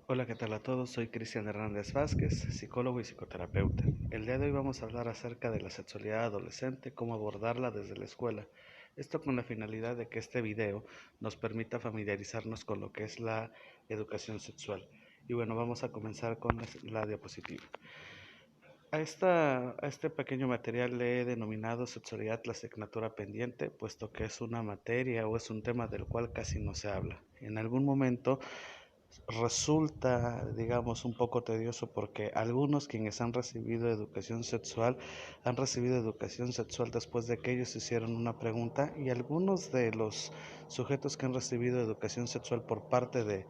Hola, ¿qué tal a todos? Soy Cristian Hernández Vázquez, psicólogo y psicoterapeuta. El día de hoy vamos a hablar acerca de la sexualidad adolescente, cómo abordarla desde la escuela. Esto con la finalidad de que este video nos permita familiarizarnos con lo que es la educación sexual. Y bueno, vamos a comenzar con la diapositiva. A este pequeño material le he denominado sexualidad la asignatura pendiente, puesto que es una materia o es un tema del cual casi no se habla. En algún momento resulta, digamos, un poco tedioso porque algunos quienes han recibido educación sexual después de que ellos hicieron una pregunta, y algunos de los sujetos que han recibido educación sexual por parte de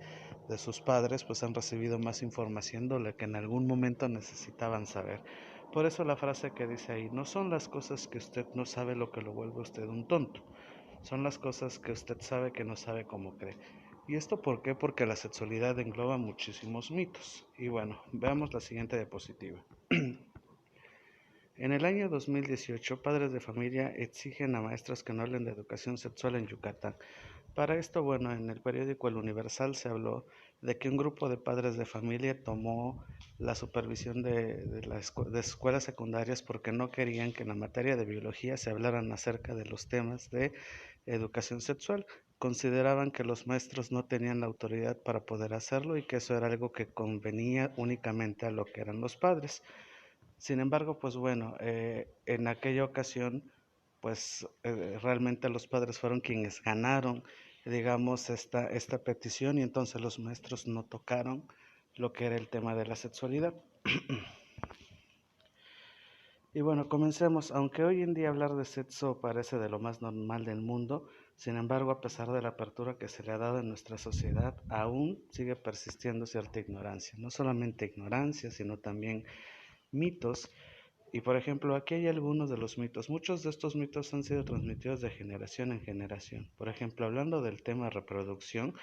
sus padres, pues han recibido más información de lo que en algún momento necesitaban saber. Por eso la frase que dice ahí: no son las cosas que usted no sabe lo que lo vuelve a usted un tonto, son las cosas que usted sabe que no sabe cómo cree. ¿Y esto por qué? Porque la sexualidad engloba muchísimos mitos. Y bueno, veamos la siguiente diapositiva. En el año 2018, padres de familia exigen a maestros que no hablen de educación sexual en Yucatán. Para esto, bueno, en el periódico El Universal se habló de que un grupo de padres de familia tomó la supervisión de escuelas secundarias porque no querían que en la materia de biología se hablaran acerca de los temas de educación sexual. Consideraban que los maestros no tenían la autoridad para poder hacerlo y que eso era algo que convenía únicamente a lo que eran los padres. Sin embargo, pues bueno, en aquella ocasión, pues realmente los padres fueron quienes ganaron, digamos, esta petición, y entonces los maestros no tocaron lo que era el tema de la sexualidad. Y bueno, comencemos. Aunque hoy en día hablar de sexo parece de lo más normal del mundo, sin embargo, a pesar de la apertura que se le ha dado en nuestra sociedad, aún sigue persistiendo cierta ignorancia. No solamente ignorancia, sino también mitos. Y por ejemplo, aquí hay algunos de los mitos. Muchos de estos mitos han sido transmitidos de generación en generación. Por ejemplo, hablando del tema reproducción,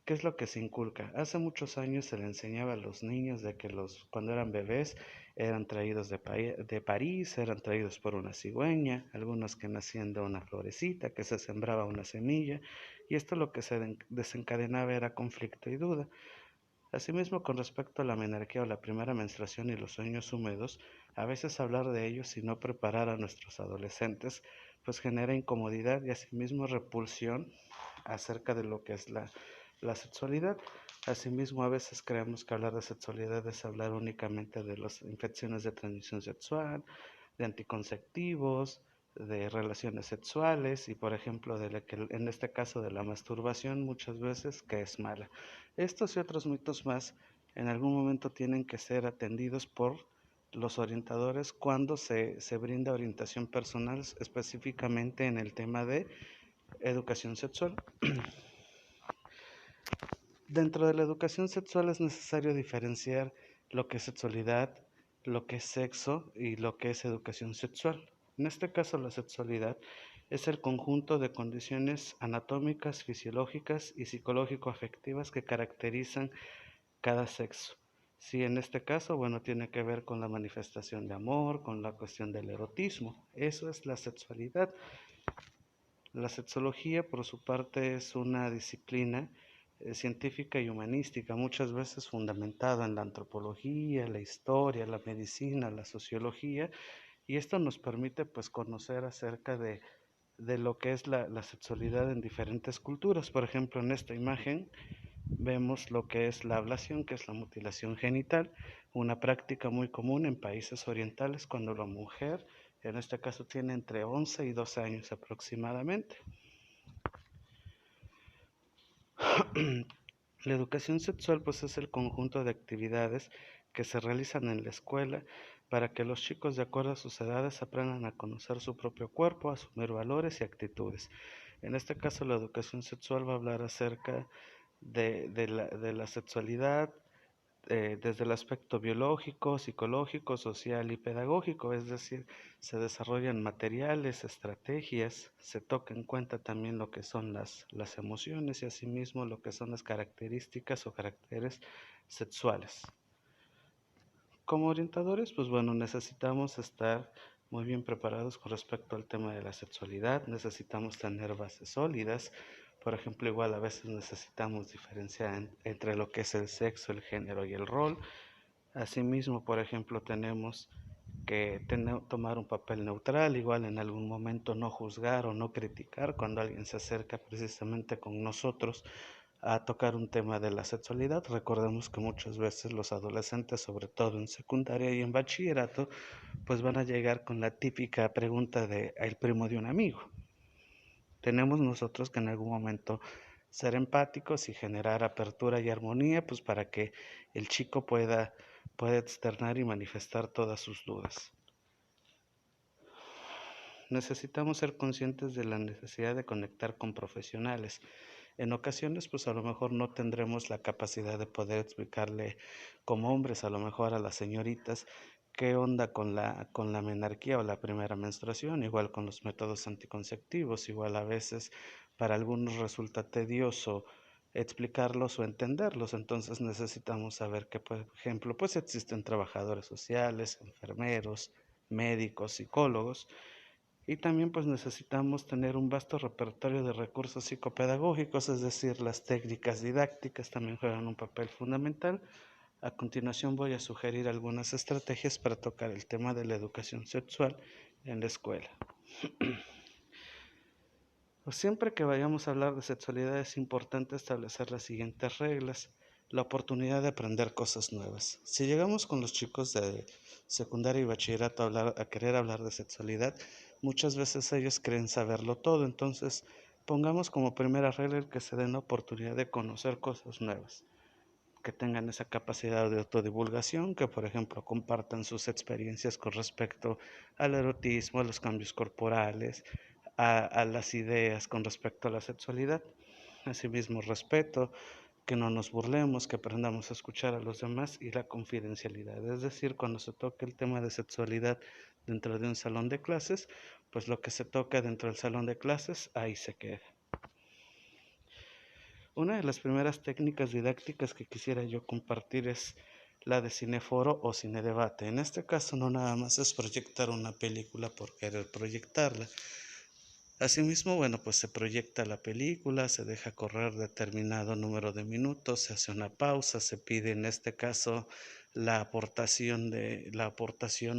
¿qué es lo que se inculca? Hace muchos años se le enseñaba a los niños de que cuando eran bebés eran traídos de París, eran traídos por una cigüeña, algunos que nacían de una florecita, que se sembraba una semilla, y esto lo que se desencadenaba era conflicto y duda. Asimismo, con respecto a la menarquía o la primera menstruación y los sueños húmedos, a veces hablar de ellos y no preparar a nuestros adolescentes, pues genera incomodidad y asimismo repulsión acerca de lo que es la sexualidad. Asimismo, a veces creemos que hablar de sexualidad es hablar únicamente de las infecciones de transmisión sexual, de anticonceptivos, de relaciones sexuales y, por ejemplo, en este caso de la masturbación, muchas veces que es mala. Estos y otros mitos más en algún momento tienen que ser atendidos por los orientadores cuando se brinda orientación personal específicamente en el tema de educación sexual. Dentro de la educación sexual es necesario diferenciar lo que es sexualidad, lo que es sexo y lo que es educación sexual. En este caso, la sexualidad es el conjunto de condiciones anatómicas, fisiológicas y psicológico-afectivas que caracterizan cada sexo. Sí, en este caso, bueno, tiene que ver con la manifestación de amor, con la cuestión del erotismo. Eso es la sexualidad. La sexología, por su parte, es una disciplina científica y humanística, muchas veces fundamentada en la antropología, la historia, la medicina, la sociología, y esto nos permite pues conocer acerca de lo que es la sexualidad en diferentes culturas. Por ejemplo, en esta imagen vemos lo que es la ablación, que es la mutilación genital, una práctica muy común en países orientales cuando la mujer, en este caso, tiene entre 11 y 12 años aproximadamente. La educación sexual pues es el conjunto de actividades que se realizan en la escuela para que los chicos, de acuerdo a sus edades, aprendan a conocer su propio cuerpo, a asumir valores y actitudes. En este caso, la educación sexual va a hablar acerca de la sexualidad, desde el aspecto biológico, psicológico, social y pedagógico, es decir, se desarrollan materiales, estrategias, se toca en cuenta también lo que son las emociones y asimismo lo que son las características o caracteres sexuales. Como orientadores, pues bueno, necesitamos estar muy bien preparados con respecto al tema de la sexualidad, necesitamos tener bases sólidas, Por ejemplo, igual a veces necesitamos diferenciar entre lo que es el sexo, el género y el rol. Asimismo, por ejemplo, tenemos que tomar un papel neutral, igual en algún momento no juzgar o no criticar cuando alguien se acerca precisamente con nosotros a tocar un tema de la sexualidad. Recordemos que muchas veces los adolescentes, sobre todo en secundaria y en bachillerato, pues van a llegar con la típica pregunta de el primo de un amigo. Tenemos nosotros que en algún momento ser empáticos y generar apertura y armonía, pues para que el chico pueda externar y manifestar todas sus dudas. Necesitamos ser conscientes de la necesidad de conectar con profesionales. En ocasiones, pues a lo mejor no tendremos la capacidad de poder explicarle como hombres, a lo mejor a las señoritas, qué onda con la menarquía o la primera menstruación, igual con los métodos anticonceptivos, igual a veces para algunos resulta tedioso explicarlos o entenderlos, entonces necesitamos saber que, por ejemplo, pues existen trabajadores sociales, enfermeros, médicos, psicólogos, y también pues necesitamos tener un vasto repertorio de recursos psicopedagógicos, es decir, las técnicas didácticas también juegan un papel fundamental. A continuación voy a sugerir algunas estrategias para tocar el tema de la educación sexual en la escuela. Pues siempre que vayamos a hablar de sexualidad es importante establecer las siguientes reglas. La oportunidad de aprender cosas nuevas. Si llegamos con los chicos de secundaria y bachillerato a querer hablar de sexualidad, muchas veces ellos creen saberlo todo, entonces pongamos como primera regla el que se den la oportunidad de conocer cosas nuevas, que tengan esa capacidad de autodivulgación, que por ejemplo compartan sus experiencias con respecto al erotismo, a los cambios corporales, a las ideas con respecto a la sexualidad. Asimismo, respeto, que no nos burlemos, que aprendamos a escuchar a los demás y la confidencialidad. Es decir, cuando se toca el tema de sexualidad dentro de un salón de clases, pues lo que se toca dentro del salón de clases, ahí se queda. Una de las primeras técnicas didácticas que quisiera yo compartir es la de cineforo o cinedebate. En este caso no nada más es proyectar una película por querer proyectarla. Asimismo, bueno, pues se proyecta la película, se deja correr determinado número de minutos, se hace una pausa, se pide en este caso la aportación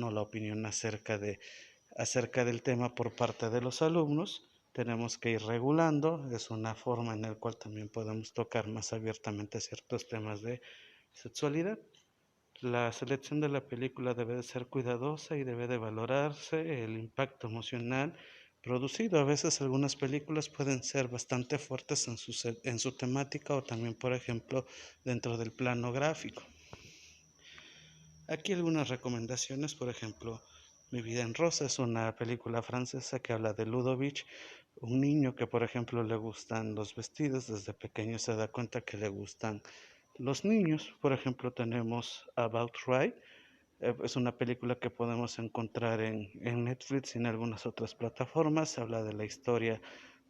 o la opinión acerca del tema por parte de los alumnos. Tenemos que ir regulando, es una forma en la cual también podemos tocar más abiertamente ciertos temas de sexualidad. La selección de la película debe de ser cuidadosa y debe de valorarse el impacto emocional producido. A veces algunas películas pueden ser bastante fuertes en su temática o también, por ejemplo, dentro del plano gráfico. Aquí algunas recomendaciones, por ejemplo, Mi vida en rosa es una película francesa que habla de Ludovic, un niño que, por ejemplo, le gustan los vestidos, desde pequeño se da cuenta que le gustan los niños. Por ejemplo, tenemos About Right, es una película que podemos encontrar en Netflix y en algunas otras plataformas. Habla de la historia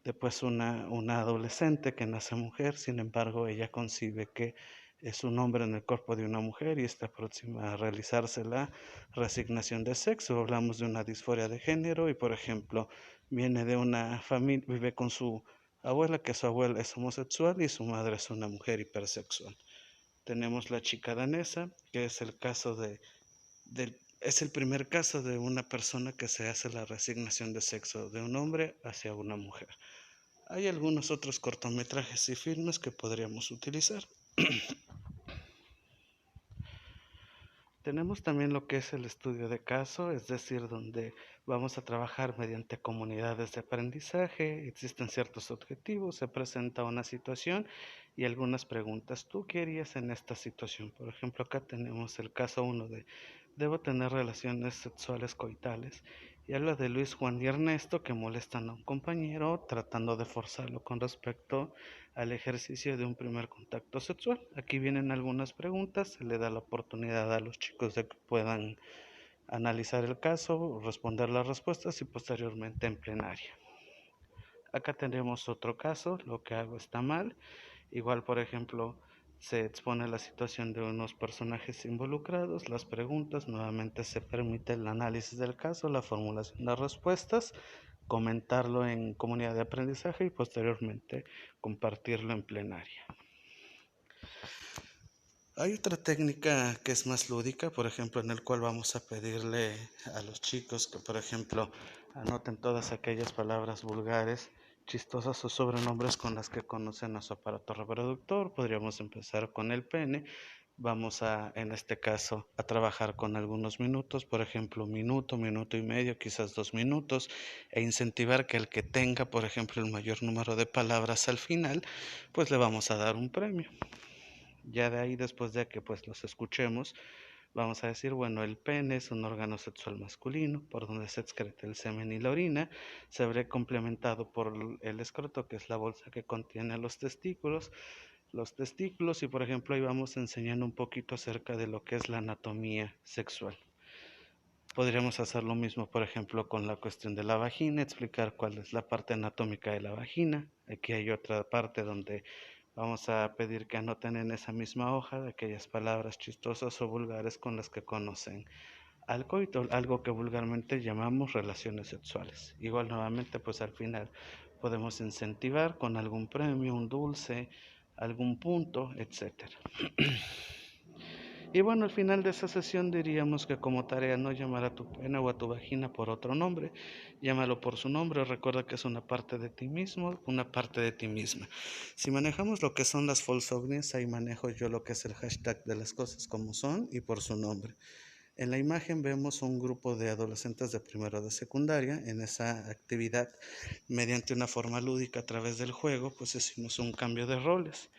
de pues una adolescente que nace mujer, sin embargo ella concibe que es un hombre en el cuerpo de una mujer y está próxima a realizarse la reasignación de sexo. Hablamos de una disforia de género y, por ejemplo, viene de una familia, vive con su abuela, que su abuela es homosexual y su madre es una mujer hipersexual. Tenemos La chica danesa, que es el caso es el primer caso de una persona que se hace la reasignación de sexo de un hombre hacia una mujer. Hay algunos otros cortometrajes y filmes que podríamos utilizar. Tenemos también lo que es el estudio de caso, es decir, donde vamos a trabajar mediante comunidades de aprendizaje, existen ciertos objetivos, se presenta una situación y algunas preguntas. ¿Tú qué harías en esta situación? Por ejemplo, acá tenemos el caso 1 de debo tener relaciones sexuales coitales. Y habla de Luis, Juan y Ernesto que molestan a un compañero tratando de forzarlo con respecto al ejercicio de un primer contacto sexual. Aquí vienen algunas preguntas, se le da la oportunidad a los chicos de que puedan analizar el caso, responder las respuestas y posteriormente en plenaria. Acá tenemos otro caso, lo que hago está mal. Igual, por ejemplo, se expone la situación de unos personajes involucrados, las preguntas, nuevamente se permite el análisis del caso, la formulación de respuestas, comentarlo en comunidad de aprendizaje y posteriormente compartirlo en plenaria. Hay otra técnica que es más lúdica, por ejemplo, en el cual vamos a pedirle a los chicos que, por ejemplo, anoten todas aquellas palabras vulgares, chistosas o sobrenombres con las que conocen a su aparato reproductor. Podríamos empezar con el pene. Vamos a, en este caso, a trabajar con algunos minutos, por ejemplo, minuto, minuto y medio, quizás 2 minutos, e incentivar que el que tenga, por ejemplo, el mayor número de palabras al final, pues le vamos a dar un premio. Ya de ahí, después de que pues los escuchemos, vamos a decir, bueno, el pene es un órgano sexual masculino por donde se excreta el semen y la orina, se ve complementado por el escroto, que es la bolsa que contiene los testículos y por ejemplo ahí vamos enseñando un poquito acerca de lo que es la anatomía sexual. Podríamos hacer lo mismo, por ejemplo, con la cuestión de la vagina, explicar cuál es la parte anatómica de la vagina. Aquí hay otra parte donde vamos a pedir que anoten en esa misma hoja de aquellas palabras chistosas o vulgares con las que conocen al coito, algo que vulgarmente llamamos relaciones sexuales. Igual nuevamente, pues al final podemos incentivar con algún premio, un dulce, algún punto, etcétera. Y bueno, al final de esa sesión diríamos que como tarea no llamar a tu pene o a tu vagina por otro nombre, llámalo por su nombre, recuerda que es una parte de ti mismo, una parte de ti misma. Si manejamos lo que son las falsovnias, ahí manejo yo lo que es el hashtag de las cosas como son y por su nombre. En la imagen vemos un grupo de adolescentes de primero de secundaria. En esa actividad, mediante una forma lúdica a través del juego, pues hicimos un cambio de roles.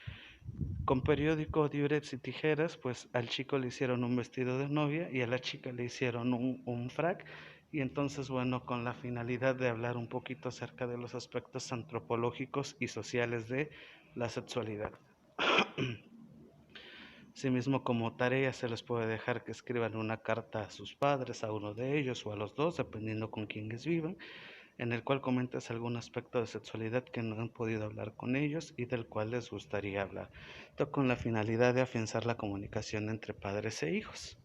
Con periódico, diurex y tijeras, pues al chico le hicieron un vestido de novia y a la chica le hicieron un frac. Y entonces, bueno, con la finalidad de hablar un poquito acerca de los aspectos antropológicos y sociales de la sexualidad. Asimismo, como tarea se les puede dejar que escriban una carta a sus padres, a uno de ellos o a los dos, dependiendo con quiénes vivan, en el cual comentas algún aspecto de sexualidad que no han podido hablar con ellos y del cual les gustaría hablar. Esto con la finalidad de afianzar la comunicación entre padres e hijos.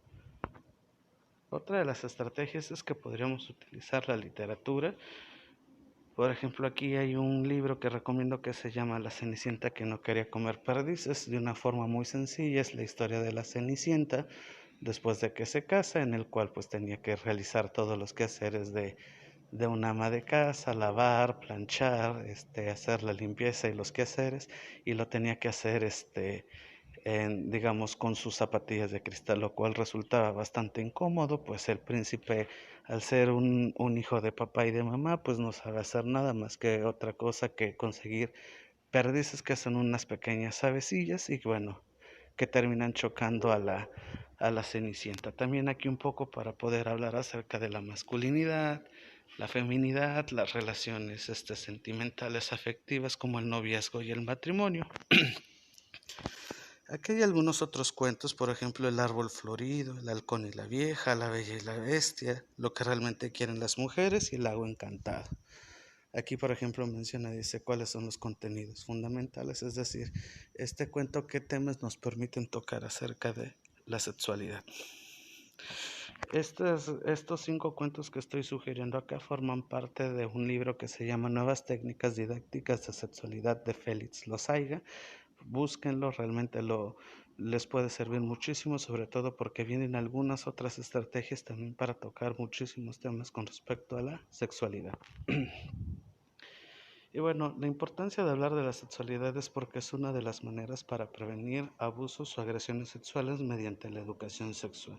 Otra de las estrategias es que podríamos utilizar la literatura. Por ejemplo, aquí hay un libro que recomiendo que se llama La Cenicienta que no quería comer perdices. De una forma muy sencilla, es la historia de la Cenicienta después de que se casa, en el cual pues tenía que realizar todos los quehaceres de una ama de casa, lavar, planchar, hacer la limpieza y los quehaceres, y lo tenía que hacer digamos, con sus zapatillas de cristal, lo cual resultaba bastante incómodo, pues el príncipe, al ser un hijo de papá y de mamá, pues no sabe hacer nada más que otra cosa que conseguir perdices que son unas pequeñas avecillas y bueno, que terminan chocando a la Cenicienta. También aquí un poco para poder hablar acerca de la masculinidad, la feminidad, las relaciones sentimentales, afectivas, como el noviazgo y el matrimonio. Aquí hay algunos otros cuentos, por ejemplo, El árbol florido, El halcón y la vieja, La bella y la bestia, Lo que realmente quieren las mujeres y El lago encantado. Aquí, por ejemplo, menciona, dice, cuáles son los contenidos fundamentales, es decir, este cuento, qué temas nos permiten tocar acerca de la sexualidad. Estos 5 cuentos que estoy sugiriendo acá forman parte de un libro que se llama Nuevas técnicas didácticas de sexualidad de Félix Lozaiga. Búsquenlo, realmente les puede servir muchísimo, sobre todo porque vienen algunas otras estrategias también para tocar muchísimos temas con respecto a la sexualidad. Y bueno, la importancia de hablar de la sexualidad es porque es una de las maneras para prevenir abusos o agresiones sexuales mediante la educación sexual.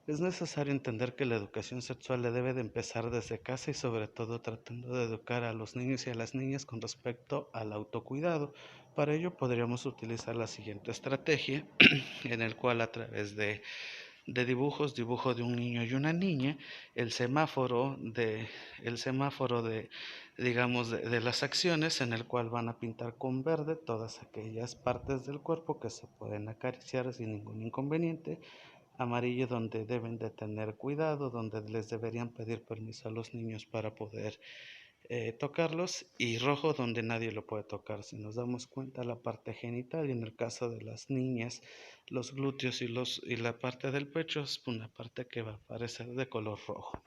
Es necesario entender que la educación sexual debe de empezar desde casa y sobre todo tratando de educar a los niños y a las niñas con respecto al autocuidado. Para ello podríamos utilizar la siguiente estrategia, en el cual a través de dibujo de un niño y una niña, el semáforo de digamos, de las acciones, en el cual van a pintar con verde todas aquellas partes del cuerpo que se pueden acariciar sin ningún inconveniente, amarillo donde deben de tener cuidado, donde les deberían pedir permiso a los niños para poder tocarlos, y rojo donde nadie lo puede tocar. Si nos damos cuenta, la parte genital, y en el caso de las niñas, los glúteos y la parte del pecho es una parte que va a aparecer de color rojo.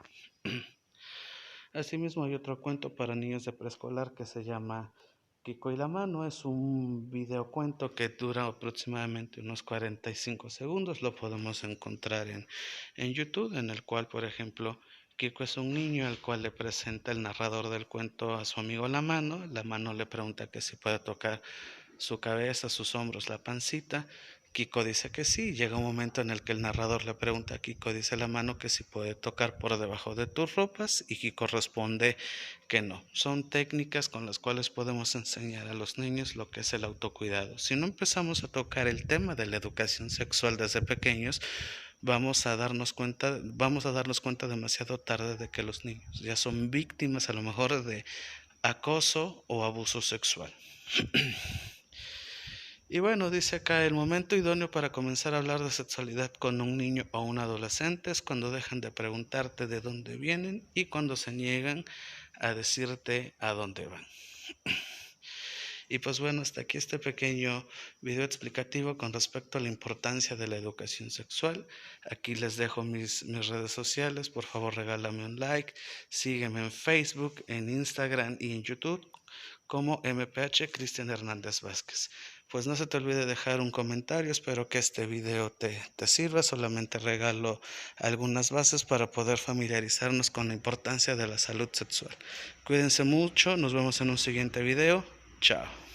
Asimismo, hay otro cuento para niños de preescolar que se llama Kiko y la mano. Es un videocuento que dura aproximadamente unos 45 segundos. Lo podemos encontrar en YouTube, en el cual, por ejemplo, Kiko es un niño al cual le presenta el narrador del cuento a su amigo la mano. La mano le pregunta que si puede tocar su cabeza, sus hombros, la pancita. Kiko dice que sí. Llega un momento en el que el narrador le pregunta a Kiko, dice la mano, que si puede tocar por debajo de tus ropas, y Kiko responde que no. Son técnicas con las cuales podemos enseñar a los niños lo que es el autocuidado. Si no empezamos a tocar el tema de la educación sexual desde pequeños, vamos a darnos cuenta demasiado tarde de que los niños ya son víctimas a lo mejor de acoso o abuso sexual. Y bueno, dice acá, el momento idóneo para comenzar a hablar de sexualidad con un niño o un adolescente es cuando dejan de preguntarte de dónde vienen y cuando se niegan a decirte a dónde van. Y pues bueno, hasta aquí este pequeño video explicativo con respecto a la importancia de la educación sexual. Aquí les dejo mis redes sociales, por favor regálame un like, sígueme en Facebook, en Instagram y en YouTube como MPH Cristian Hernández Vázquez. Pues no se te olvide dejar un comentario, espero que este video te sirva, solamente regalo algunas bases para poder familiarizarnos con la importancia de la salud sexual. Cuídense mucho, nos vemos en un siguiente video, chao.